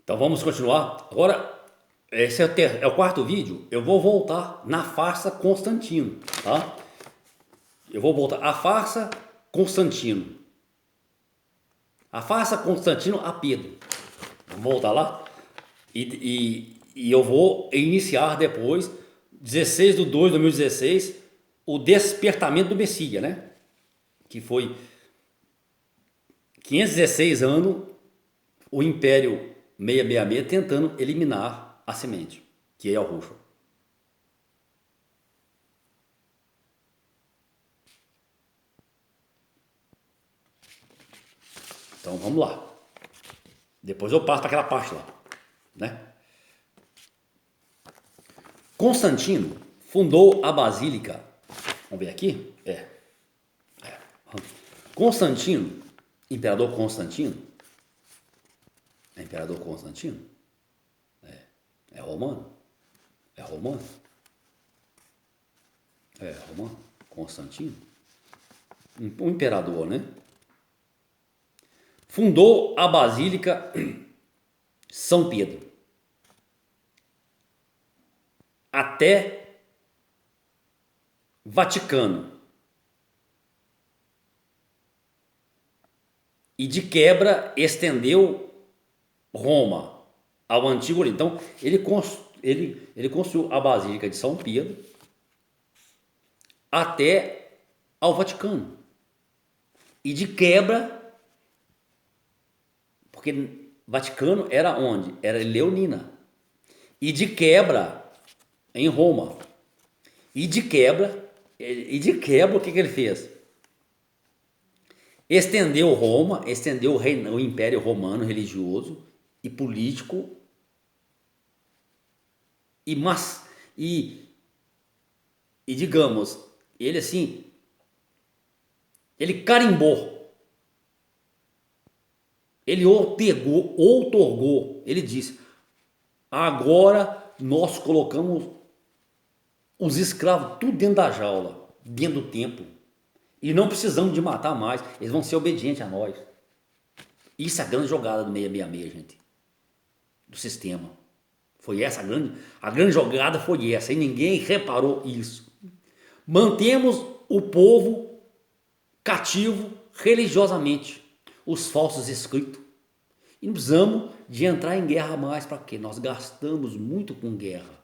Então vamos continuar. Agora, esse é o quarto vídeo. Eu vou voltar na farsa Constantino, tá? Eu vou voltar a farsa Constantino. A farsa Constantino a Pedro. Vamos voltar lá? E eu vou iniciar depois, 16/2/2016, o despertamento do Messias, né? Que foi 516 anos o Império 666 tentando eliminar a semente, que é o Russo. Então vamos lá. Depois eu passo para aquela parte lá, né? Constantino fundou a Basílica. Vamos ver aqui? Constantino, Imperador Constantino, é Imperador Constantino? É romano? É romano? É romano? Constantino? Um imperador, né? Fundou a Basílica São Pedro até Vaticano. E de quebra estendeu Roma ao antigo Oriente. Então ele construiu a Basílica de São Pedro até ao Vaticano. E de quebra, porque Vaticano era onde? Era Leonina. E de quebra em Roma. E de quebra o que ele fez? Estendeu Roma, estendeu o Império Romano religioso e político e mas e digamos, ele assim, ele carimbou, ele outorgou, ele disse: agora nós colocamos os escravos tudo dentro da jaula, dentro do templo, e não precisamos de matar mais, eles vão ser obedientes a nós. Isso é a grande jogada do 666, gente, do sistema. Foi essa a grande jogada foi essa, e ninguém reparou isso. Mantemos o povo cativo religiosamente, os falsos escritos. E não precisamos de entrar em guerra mais, para quê? Nós gastamos muito com guerra.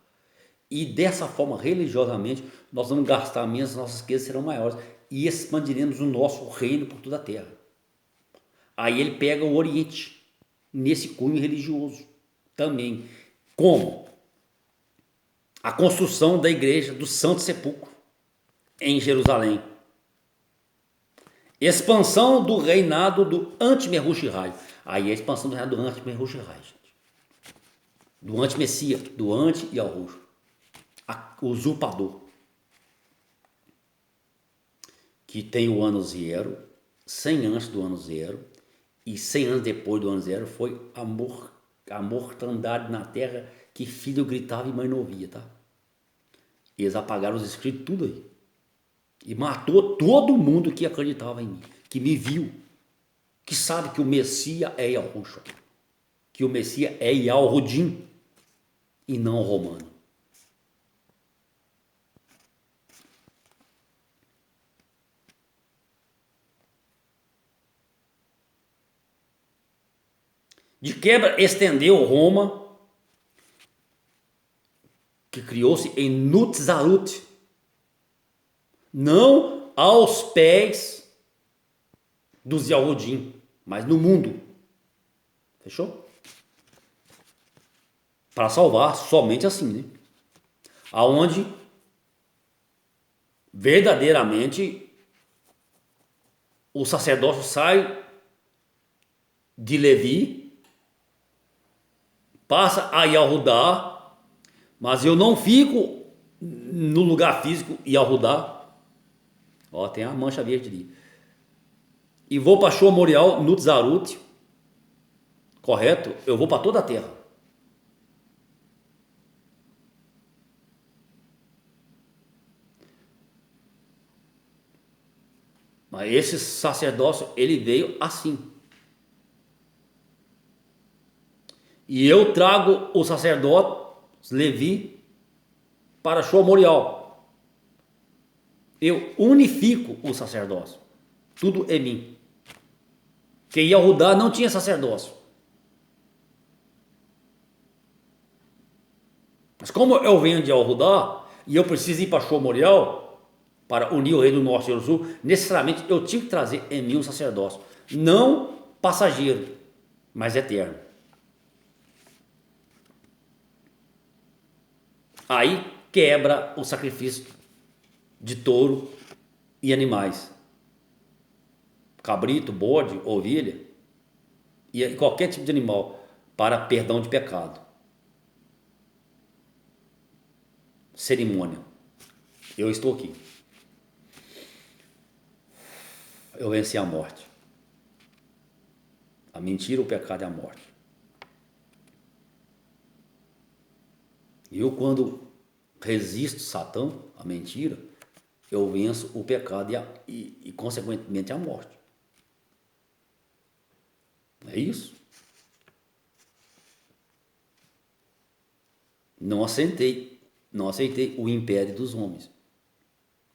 E dessa forma, religiosamente, nós vamos gastar menos, nossas riquezas serão maiores. E expandiremos o nosso reino por toda a terra. Aí ele pega o Oriente, nesse cunho religioso também. Como? A construção da igreja do Santo Sepulcro em Jerusalém. Expansão do reinado do anti-Merushihai. Aí é a expansão do reinado do anti-Merushihai, gente. Do anti-Messias, do anti-Yahushua. Usurpador. Que tem o ano zero, 100 antes do ano zero, e 100 anos depois do ano zero foi a mortandade na terra que filho gritava e mãe não ouvia, tá? Eles apagaram os escritos tudo aí. E matou todo mundo que acreditava em mim, que me viu, que sabe que o Messias é Yahushua, que o Messias é Yalrudim e não romano. De quebra, estendeu Roma, que criou-se em Nutzarut, não aos pés dos Yahudim, mas no mundo. Fechou? Para salvar somente assim, né? Aonde verdadeiramente o sacerdócio sai de Levi, passa a Yahudá, mas eu não fico no lugar físico Yahudá. Ó, tem a mancha verde ali. E vou para Shomorial, Nutzarut, correto? Eu vou para toda a terra. Mas esse sacerdócio, ele veio assim. E eu trago o sacerdote Levi para Shomorial. Eu unifico o sacerdócio. Tudo em mim. Que Yehudá não tinha sacerdócio. Mas como eu venho de Yehudá e eu preciso ir para Shomorial para unir o reino do norte e o sul, necessariamente eu tive que trazer em mim um sacerdócio. Não passageiro, mas eterno. Aí quebra o sacrifício de touro e animais. Cabrito, bode, ovelha e qualquer tipo de animal para perdão de pecado. Cerimônia. Eu estou aqui. Eu venci a morte. A mentira, o pecado e a morte. E eu, quando resisto Satã, a mentira, eu venço o pecado e consequentemente, a morte. É isso. Não aceitei o império dos homens.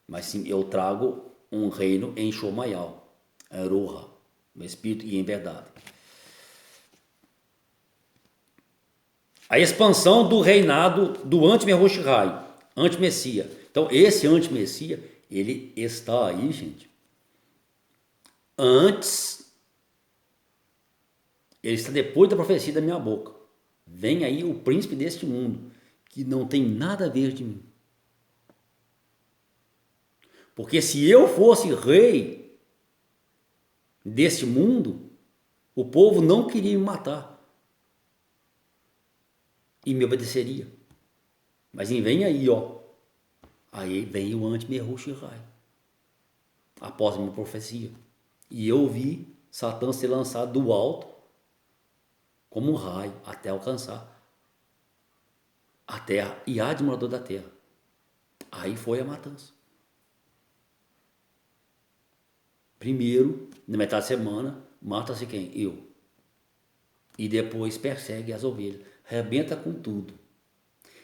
Mas sim, eu trago um reino em Shomayal, em Roha, no espírito e em verdade. A expansão do reinado do anti-Mehoshihai, anti-Messia. Então, esse anti-Messia, ele está aí, gente. Antes, ele está depois da profecia da minha boca. Vem aí o príncipe deste mundo, que não tem nada a ver de mim. Porque se eu fosse rei deste mundo, o povo não queria me matar. E me obedeceria. Mas vem aí, ó. Aí vem o anti-Mehoshihai. Após a minha profecia. E eu vi Satã ser lançado do alto como um raio até alcançar a terra e a de morador da terra. Aí foi a matança. Primeiro, na metade da semana, mata-se quem? Eu. E depois persegue as ovelhas. Rebenta com tudo.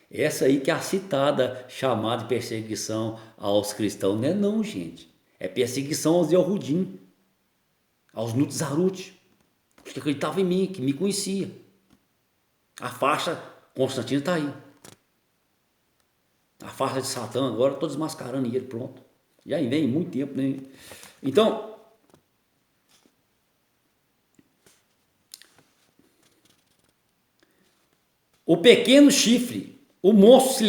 Essa aí que é a citada chamada de perseguição aos cristãos. Não é não, gente. É perseguição aos Yehudim, aos Nutzarut, os que acreditavam em mim, que me conhecia. A faixa Constantino está aí. A faixa de Satã agora, estou desmascarando ele, pronto. E aí vem muito tempo, né? Então, o pequeno chifre, o monstro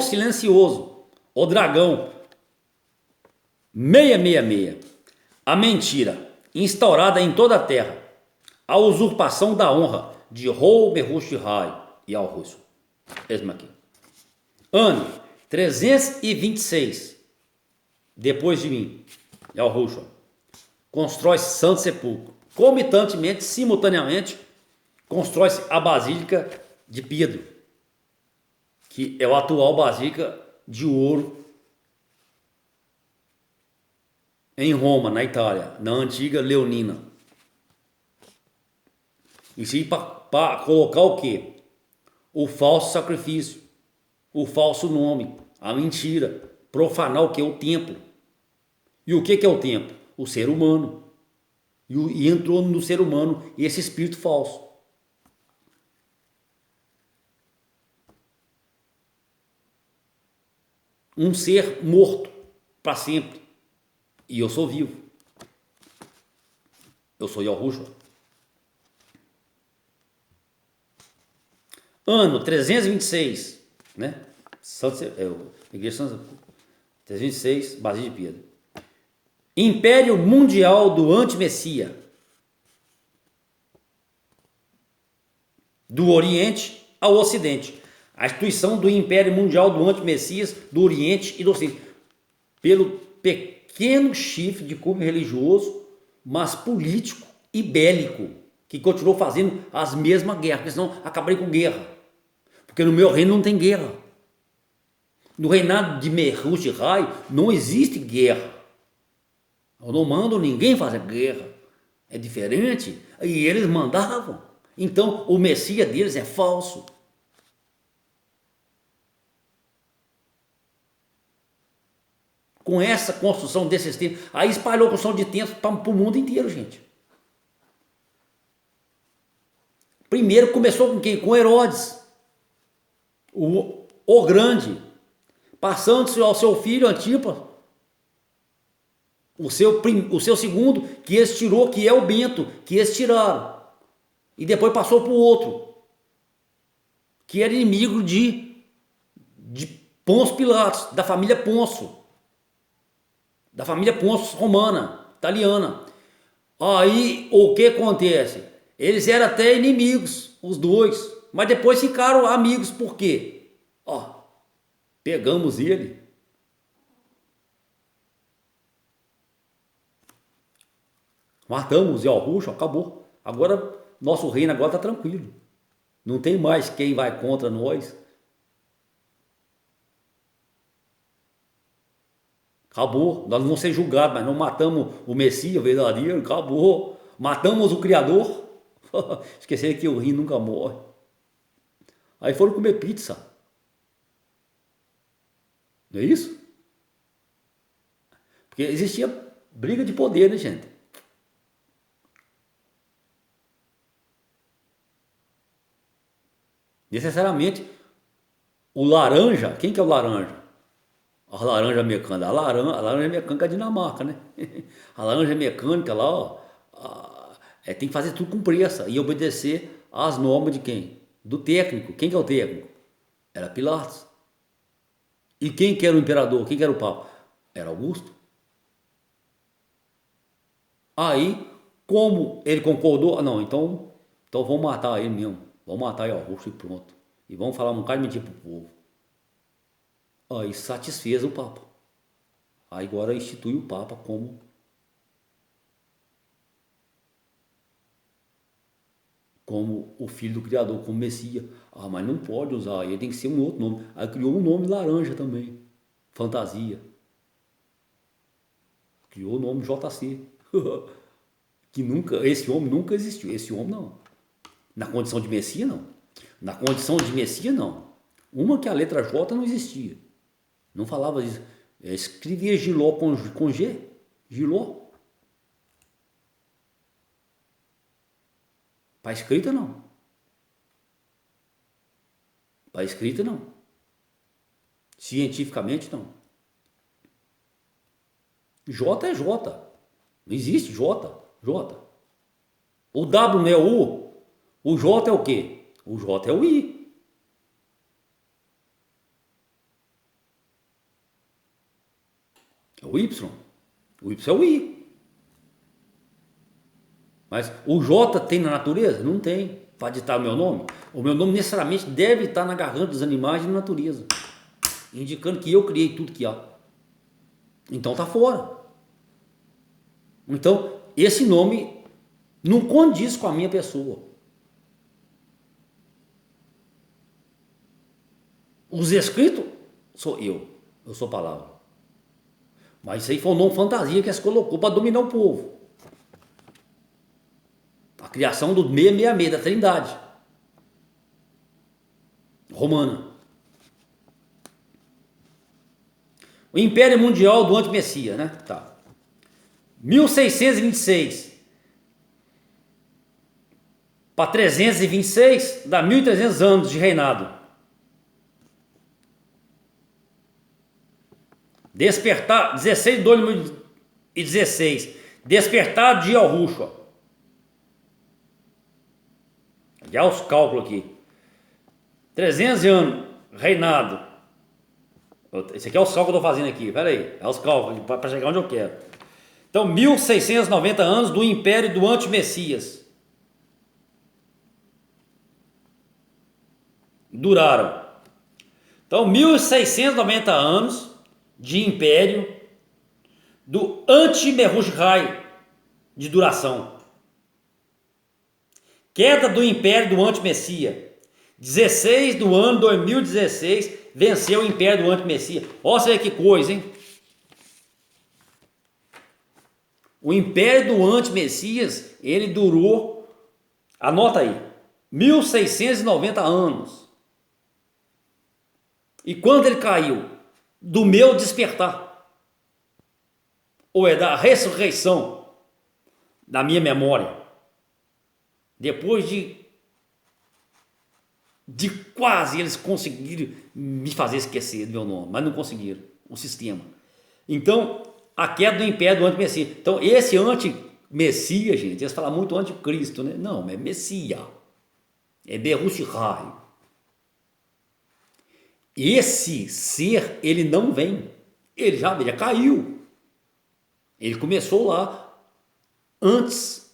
silencioso, o dragão, 666, a mentira instaurada em toda a terra, a usurpação da honra de Rou Mehoshihai e ao russo. Mesmo aqui. Ano 326, depois de mim, ao russo, constrói-se Santo Sepulcro. Comitantemente, simultaneamente, constrói-se a Basílica de Pedro, que é a atual Basílica de Ouro em Roma, na Itália, na antiga Leonina. Isso aí para colocar o quê? O falso sacrifício, o falso nome, a mentira, profanar o que? O templo. E o que é o templo? O ser humano. E entrou no ser humano esse espírito falso. Um ser morto para sempre. E eu sou vivo. Eu sou Yahushua. Ano 326, né? Igreja Santa 326, Basílica de Pedro. Império Mundial do Antimessia. Do Oriente ao Ocidente. A instituição do Império Mundial do Antimessias do Oriente e do Ocidente. Pelo pequeno chifre de cunho religioso, mas político e bélico, que continuou fazendo as mesmas guerras, porque senão acabarei com guerra. Porque no meu reino não tem guerra. No reinado de Mehoshihai não existe guerra. Eu não mando ninguém fazer guerra. É diferente. E eles mandavam. Então o Messias deles é falso. Com essa construção desses templos, aí espalhou a construção de templos para o mundo inteiro, gente. Primeiro começou com quem? Com Herodes, o Grande, passando-se ao seu filho Antipas, o seu segundo, que eles tirou, que é o Bento, que eles tiraram. E depois passou para o outro, que era inimigo de Pôncio Pilatos, da família Pôncio romana, italiana. Aí o que acontece? Eles eram até inimigos, os dois, mas depois ficaram amigos. Por quê? Ó, pegamos ele, matamos Yahushua, acabou. Agora nosso reino agora está tranquilo. Não tem mais quem vai contra nós. Acabou. Nós não vamos ser julgados, mas não matamos o Messias verdadeiro. Acabou. Matamos o Criador. Esqueceram que o reino nunca morre. Aí foram comer pizza. Não é isso? Porque existia briga de poder, né, gente? Necessariamente, o laranja, quem que é o laranja? A laranja mecânica, a laranja mecânica é a Dinamarca, né? A laranja mecânica lá, ó, tem que fazer tudo com pressa e obedecer às normas de quem? Do técnico. Quem que é o técnico? Era Pilatos. E quem que era o imperador? Quem que era o papa? Era Augusto. Aí, como ele concordou, não, então vamos matar ele mesmo. Vamos matar Augusto e pronto. E vamos falar um bocado de mentira pro povo. Aí satisfez o Papa. Aí agora institui o Papa como o filho do Criador, como Messias. Ah, mas não pode usar, ele tem que ser um outro nome. Aí criou um nome laranja também. Fantasia. Criou o nome JC. Que esse homem nunca existiu. Esse homem não. Na condição de Messias, não. Na condição de Messias, não. Uma que a letra J não existia. Não falava disso. Escrevia Giló com G. Giló. Para escrita, não. Para escrita, não. Cientificamente, não. J é J. Não existe J. J. O W não é U. O J é o quê? O J é o I. É o Y. O Y é o I. Mas o J tem na natureza? Não tem. Para ditar o meu nome? O meu nome necessariamente deve estar na garganta dos animais e na natureza. Indicando que eu criei tudo que há. Então está fora. Então, esse nome não condiz com a minha pessoa. Os escritos sou eu sou palavra. Mas isso aí foi um nome fantasia que se colocou para dominar o povo. A criação do 666 da Trindade romana. O Império Mundial do Antimessias, né? Tá. 1626 para 326 dá 1.300 anos de reinado. Despertar, 16 de 2016, despertar de Yahushua. Já os cálculos aqui. 300 anos, reinado. Esse aqui é os cálculos que eu estou fazendo aqui, pera aí. É os cálculos, para chegar onde eu quero. Então, 1690 anos do Império do Antimessias. Duraram. Então, 1690 anos de Império do Anti-Merushai de duração. Queda do Império do Antimessias. 16 do ano 2016 venceu o Império do Antimessias. Olha você que coisa, hein? O Império do Antimessias, ele durou, anota aí, 1690 anos. E quando ele caiu? Do meu despertar. Ou é da ressurreição da minha memória. Depois de quase eles conseguiram me fazer esquecer do meu nome, mas não conseguiram, o sistema. Então, a queda do império do anti-messias. Então, esse anti-messias, gente, eles falam muito anticristo, né? Não, é Messias. É Berushai. Esse ser, ele não vem. Ele já caiu. Ele começou lá antes.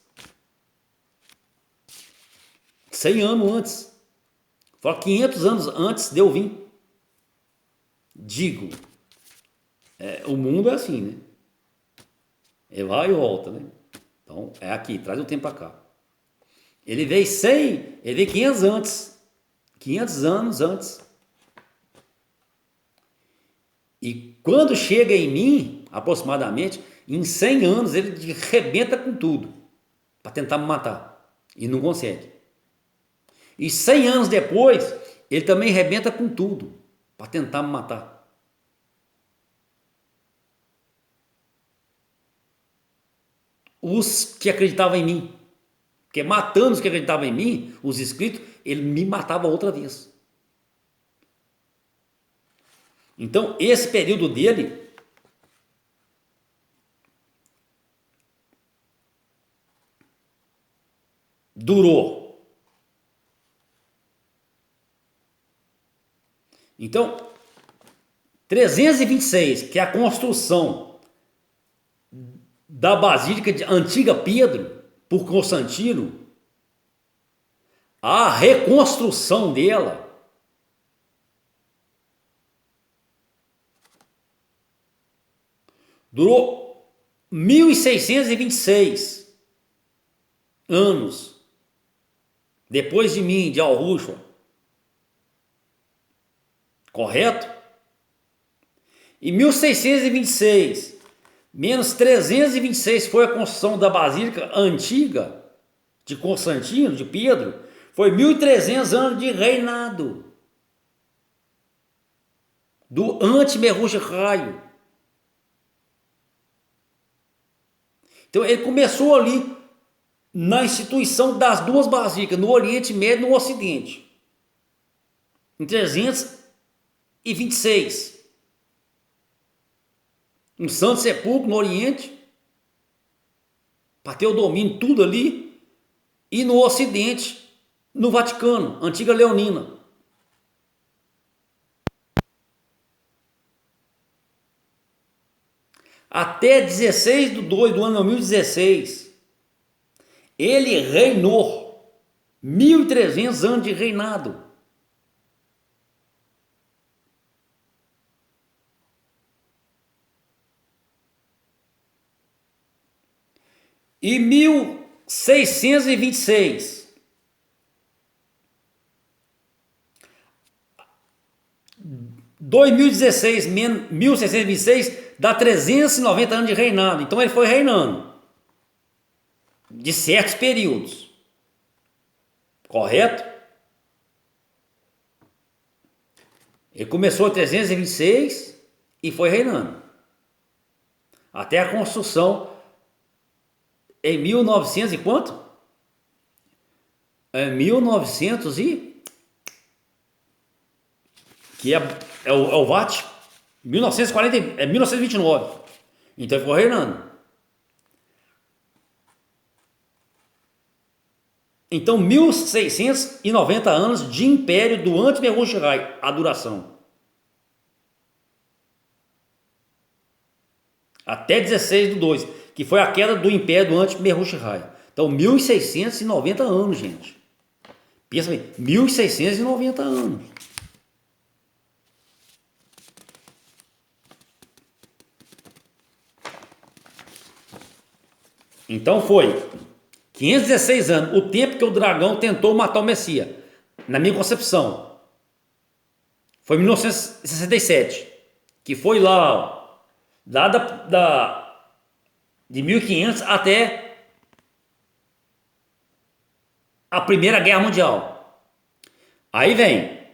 100 anos antes. Fala 500 anos antes de eu vir. Digo, o mundo é assim, né? Ele vai e volta, né? Então, é aqui, traz o tempo para cá. Ele veio 100, ele veio 500 antes. 500 anos antes. E quando chega em mim, aproximadamente, em 100 anos, ele rebenta com tudo. Para tentar me matar. E não consegue. E 100 anos depois, ele também rebenta com tudo. Para tentar me matar. Os que acreditavam em mim. Porque matando os que acreditavam em mim, os inscritos, ele me matava outra vez. Então, esse período dele durou. Então, 326, que é a construção da Basílica de Antiga Pedro, por Constantino, a reconstrução dela durou 1626 anos depois de mim, de Al-Rushd. Correto? E 1626 menos 326 foi a construção da Basílica Antiga de Constantino, de Pedro, foi 1300 anos de reinado do anti-Merush-Raio. Então ele começou ali na instituição das duas basílicas, no Oriente Médio e no Ocidente, em 326. Um Santo Sepulcro no Oriente, para ter o domínio tudo ali, e no Ocidente, no Vaticano, Antiga Leonina. Até 16/2 do ano 2016, ele reinou 1300 anos de reinado. E 1626, 2016 menos 1626 dá 390 anos de reinado. Então ele foi reinando de certos períodos. Correto? Ele começou em 326 e foi reinando. Até a construção em 1900 e quanto? Em 1900 e... que é o VAT, 1940, 1929. Então ele foi reinando. Então 1690 anos de império do anti-Merush-Raio, a duração. Até 16/2, que foi a queda do império do anti-Merush-Raio. Então 1690 anos, gente. Pensa bem, 1690 anos. Então foi 516 anos, o tempo que o dragão tentou matar o Messias. Na minha concepção, foi 1967, que foi lá, de 1500 a Primeira Guerra Mundial. Aí vem.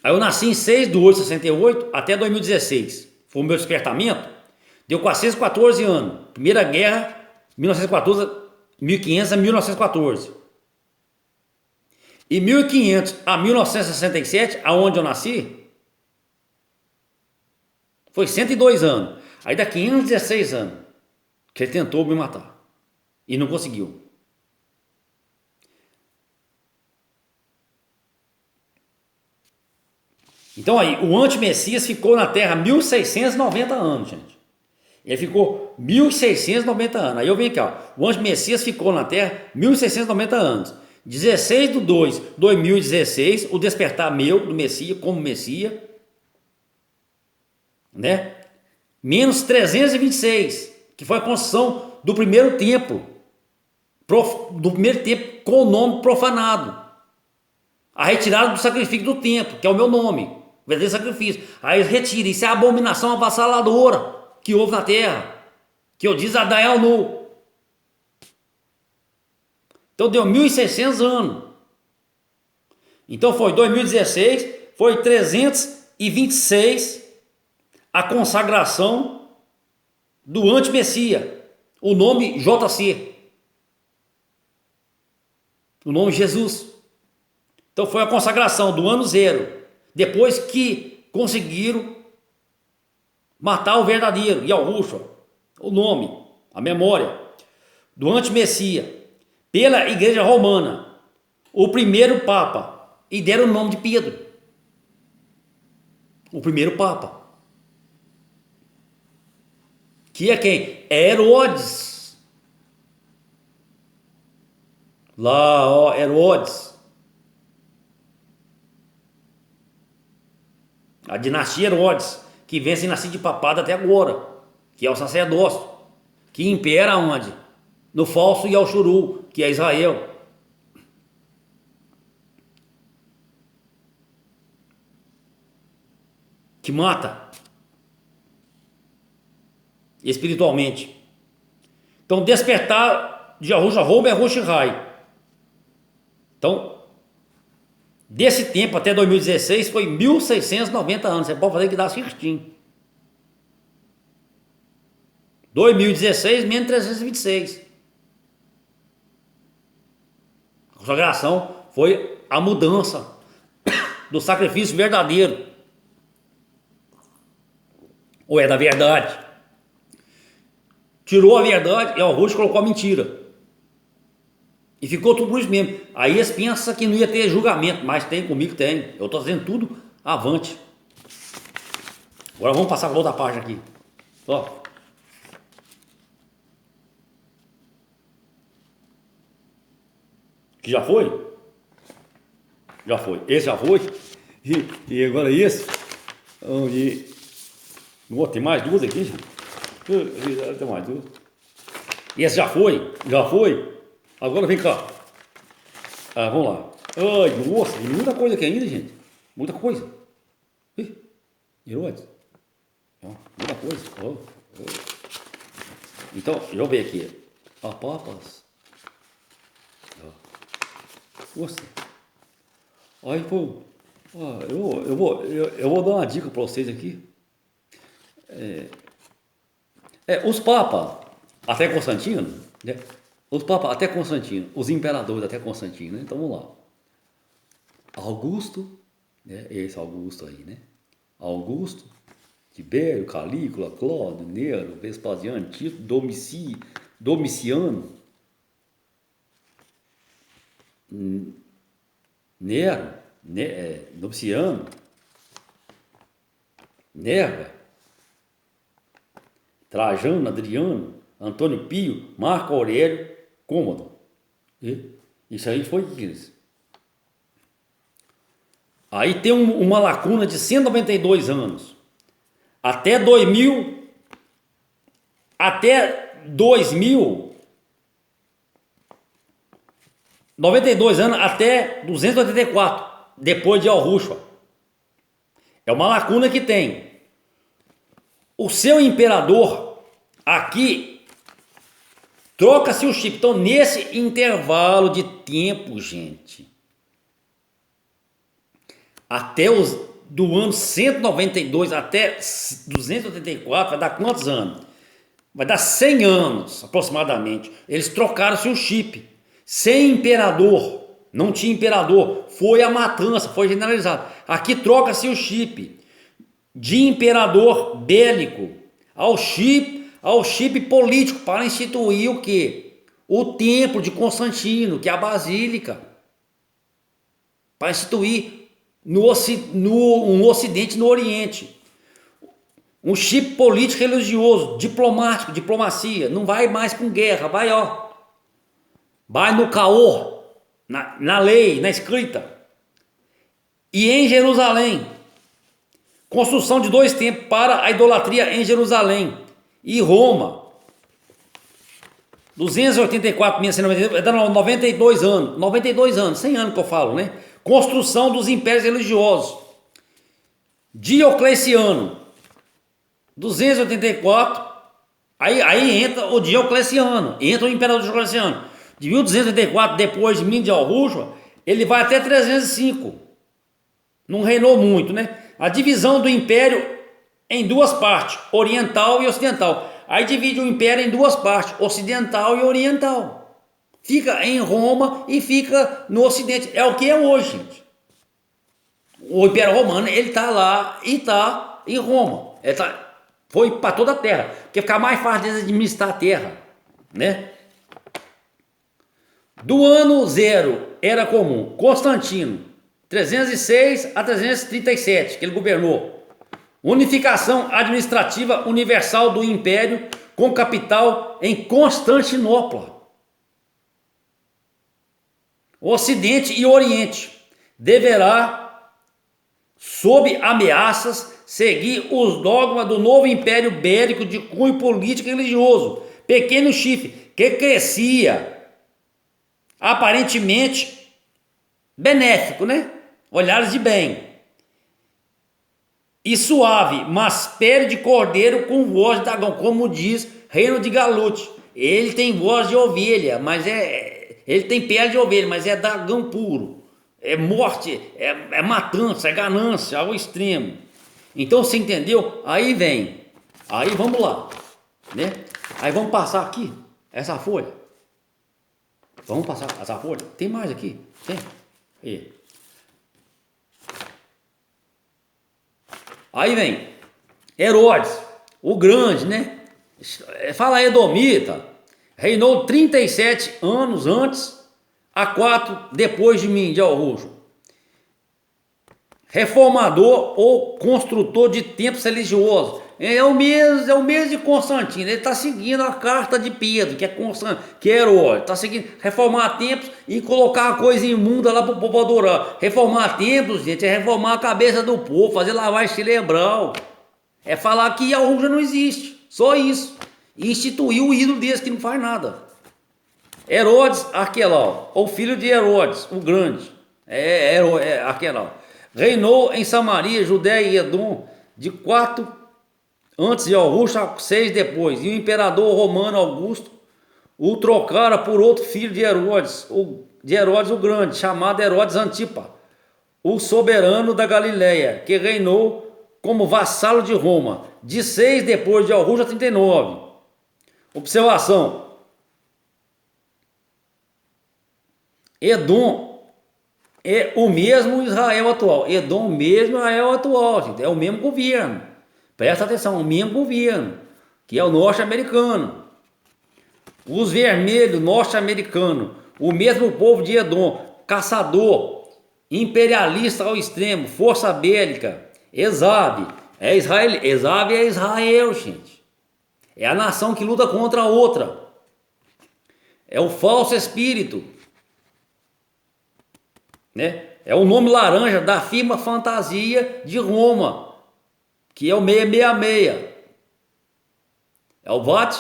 Aí eu nasci em 6/8/68 até 2016. Foi o meu despertamento. Deu 414 anos. Primeira Guerra, 1914, 1500 a 1914. E 1500 a 1967, aonde eu nasci, foi 102 anos. Aí dá 516 anos que ele tentou me matar. E não conseguiu. Então aí, o anti-Messias ficou na Terra 1690 anos, gente. Ele ficou 1690 anos. Aí eu venho aqui, ó. O anti-Messias ficou na Terra 1690 anos. 16/2/2016, o despertar meu do Messias como Messias, né? Menos 326, que foi a construção do primeiro templo, com o nome profanado. A retirada do sacrifício do templo, que é o meu nome, o verdadeiro sacrifício. Aí retira, isso é a abominação avassaladora que houve na terra, que eu disse a Daniel nu. Então deu 1600 anos. Então foi 2016, foi 326 a consagração do anti-Messias, o nome JC, o nome Jesus. Então foi a consagração do ano zero, depois que conseguiram matar o verdadeiro, Yahushua, o nome, a memória do anti-Messias, pela Igreja Romana, o primeiro Papa, e deram o nome de Pedro, o primeiro Papa, que é quem? É Herodes, lá ó, Herodes, a dinastia Herodes, que vem sem nascer de papado até agora, que é o sacerdócio, que impera onde? No falso Yahshuru, que é Israel. Que mata espiritualmente. Então, despertar de Yahushua Rouba é Roshihai. Então, desse tempo até 2016 foi 1690 anos. Você pode fazer que dá certinho. 2016 menos 326. A consagração foi a mudança do sacrifício verdadeiro. Ou é da verdade? Tirou a verdade e o Rush colocou a mentira. E ficou tudo por isso mesmo. Aí eles pensam que não ia ter julgamento, mas tem, comigo tem. Eu estou fazendo tudo avante. Agora vamos passar para outra página aqui. Ó. Que já foi? Já foi. Esse já foi. E agora esse. Tem mais duas aqui. Tem mais duas. Esse já foi. Já foi. Agora vem cá. Vamos lá. Ai, nossa, tem muita coisa aqui ainda, gente. Muita coisa. Herodes. Muita coisa. Então, deixa eu ver aqui. Papas. Nossa. Aí, pô. Eu vou dar uma dica para vocês aqui. Os papas, até Constantino, né? Os papas até Constantino, os imperadores até Constantino, né? Então vamos lá. Augusto, né? Esse Augusto aí, né? Augusto, Tibério, Calígula, Clódio, Nero, Vespasiano, Tito, Domiciano, Domiciano, Nerva, Trajano, Adriano, Antônio Pio, Marco Aurélio, Cômodo. Isso aí foi isso. Aí tem uma lacuna de 192 anos. Até 2000, 92 anos até 284, depois de Yahushua. É uma lacuna que tem. O seu imperador aqui Troca-se o chip. Então, nesse intervalo de tempo, gente, até do ano 192 até 284, vai dar quantos anos? Vai dar 100 anos, aproximadamente. Eles trocaram-se o chip. Sem imperador. Não tinha imperador. Foi a matança, foi generalizado. Aqui troca-se o chip. De imperador bélico ao chip político, para instituir o quê? O templo de Constantino, que é a basílica. Para instituir no Ocidente e no Oriente. Um chip político religioso, diplomático, diplomacia. Não vai mais com guerra, vai no caô, na lei, na escrita. E em Jerusalém, construção de 2 templos para a idolatria em Jerusalém. E Roma, 284, 1192, 92 anos, 100 anos que eu falo, né? Construção dos impérios religiosos. Diocleciano, 284, aí entra o Diocleciano, entra o imperador Diocleciano. De 1284, depois de Ming de Al-Rujwa, ele vai até 305. Não reinou muito, né? A divisão do império em 2 partes, oriental e ocidental. Aí divide o império em 2 partes, ocidental e oriental. Fica em Roma e fica no Ocidente. É o que é hoje, gente. O Império Romano, ele está lá e está em Roma. Foi para toda a terra, porque fica mais fácil de administrar a terra, né? Do ano 0 era comum, Constantino, 306 a 337, que ele governou. Unificação administrativa universal do império com capital em Constantinopla. Ocidente e Oriente deverá, sob ameaças, seguir os dogmas do novo império bélico de cunho político e religioso. Pequeno chifre que crescia aparentemente benéfico, né? Olhares de bem. E suave, mas pele de cordeiro com voz de dragão, como diz Reino de Galute. Ele tem voz de ovelha, mas ele tem pele de ovelha, mas é dragão puro. É morte, é matança, é ganância ao extremo. Então você entendeu? Aí vamos lá, né? Aí vamos passar aqui essa folha. Vamos passar essa folha. Tem mais aqui? Tem? Aí vem Herodes, o grande, né? Fala Edomita, reinou 37 anos antes, a 4 depois de mim, de Al-Rujwa. Reformador ou construtor de templos religiosos. É o mesmo de Constantino. Ele está seguindo a carta de Pedro, que é Herodes. Está seguindo reformar templos e colocar a coisa imunda lá para o povo adorar. Reformar templos, gente, é reformar a cabeça do povo, fazer lavagem cerebral. É falar que Al-Rujwa não existe. Só isso. E instituir o ídolo desse que não faz nada. Herodes Arquelau, ou filho de Herodes, o grande. Arquelau. Reinou em Samaria, Judéia e Edom de 4 antes de Al-Rujwa, 6 depois. E o imperador romano Augusto o trocara por outro filho de Herodes o Grande, chamado Herodes Antipa, o soberano da Galileia, que reinou como vassalo de Roma, de 6 depois de Al-Rujwa, 39. Observação. Edom é o mesmo Israel atual. Edom mesmo Israel atual, gente. É o mesmo governo. Presta atenção, o mesmo governo, que é o norte-americano. Os vermelhos, norte-americano. O mesmo povo de Edom, caçador, imperialista ao extremo, força bélica. Esav é Israel. Esav é Israel, gente. É a nação que luta contra a outra. É o falso espírito. Né? É o nome laranja da firma fantasia de Roma, que é o 666. É o VAT,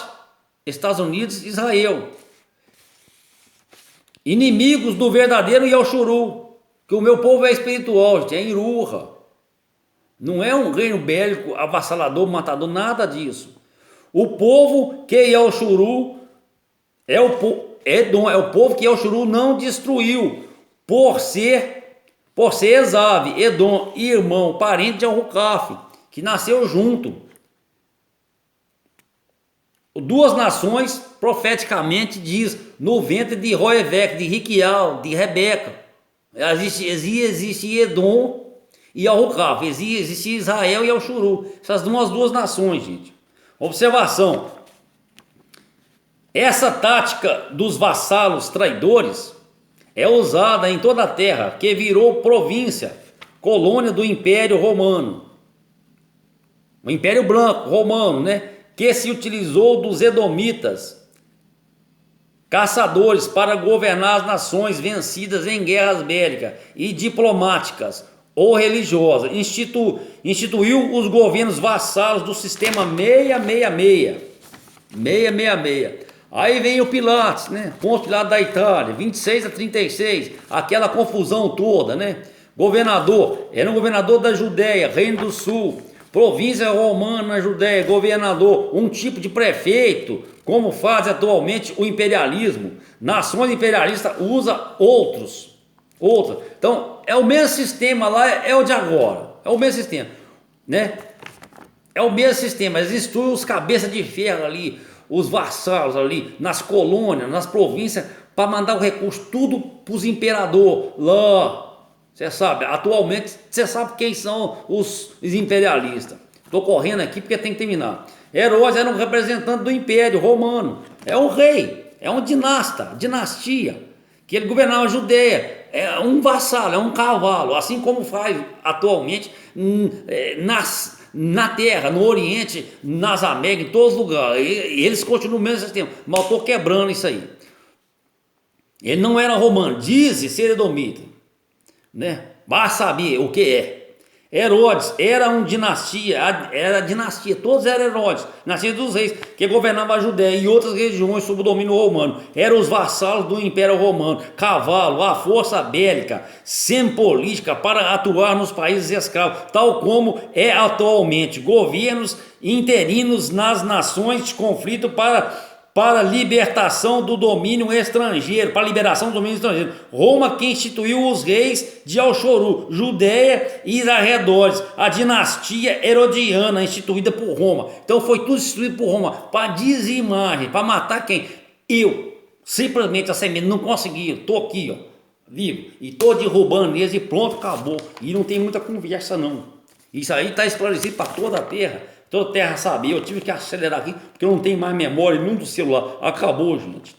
Estados Unidos, Israel. Inimigos do verdadeiro Yalshuru, que o meu povo é espiritual, gente, é Irurra. Não é um reino bélico, avassalador, matador, nada disso. O povo que Yalshuru Edom é o povo que Elchuru não destruiu, por ser Esav, Edom, irmão, parente de Arrucaf, que nasceu junto. Duas nações, profeticamente diz, no ventre de Roevec, de Riquial, de Rebeca. Existe Edom e Arrucaf, existe Israel e Elchuru. Essas duas nações, gente. Observação. Essa tática dos vassalos traidores é usada em toda a terra, que virou província, colônia do Império Romano. O Império Branco Romano, né? Que se utilizou dos edomitas, caçadores, para governar as nações vencidas em guerras bélicas e diplomáticas ou religiosas. Instituiu os governos vassalos do sistema 666. 666. Aí vem o Pilatos, né? Ponto Pilatos da Itália, 26 a 36, aquela confusão toda, né? Governador, era um governador da Judéia, Reino do Sul, província romana na Judéia, governador, um tipo de prefeito, como faz atualmente o imperialismo. Nações imperialistas usa outros. Então, é o mesmo sistema lá, é o de agora, é o mesmo sistema, né? É o mesmo sistema, eles instruem os cabeças de ferro ali, os vassalos ali, nas colônias, nas províncias, para mandar o recurso tudo para os imperadores lá. Você sabe, atualmente, você sabe quem são os imperialistas. Estou correndo aqui porque tem que terminar. Herodes era um representante do Império Romano, é um rei, é um dinastia, que ele governava a Judeia, é um vassalo, é um cavalo, assim como faz atualmente na Terra, no Oriente, nas Américas, em todos os lugares. Eles continuam no mesmo sistema, mas eu estou quebrando isso aí. Ele não era romano, diz ser edomita, né? Mas sabia o que é. Herodes era era dinastia, todos eram Herodes, nascido dos reis, que governava a Judéia e outras regiões sob o domínio romano. Eram os vassalos do Império Romano, cavalo, a força bélica, sempolítica para atuar nos países escravos, tal como é atualmente, governos interinos nas nações de conflito para libertação do domínio estrangeiro, para liberação do domínio estrangeiro. Roma que instituiu os reis de Elchuru, Judéia e arredores, a dinastia herodiana instituída por Roma. Então foi tudo instituído por Roma para dizimar, para matar quem? Eu, simplesmente a semente não consegui, estou aqui, ó, vivo, e estou derrubando eles e pronto, acabou. E não tem muita conversa não. Isso aí está esclarecido para toda a terra. Toda a terra sabia, eu tive que acelerar aqui, porque eu não tenho mais memória nenhum do celular. Acabou, gente.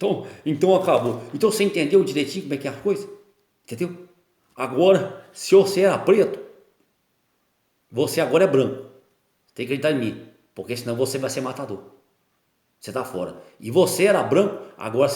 Então acabou. Então você entendeu direitinho como é que é a coisa? Entendeu? Agora, se você era preto, você agora é branco. Tem que acreditar em mim, porque senão você vai ser matador. Você está fora. E você era branco, agora você é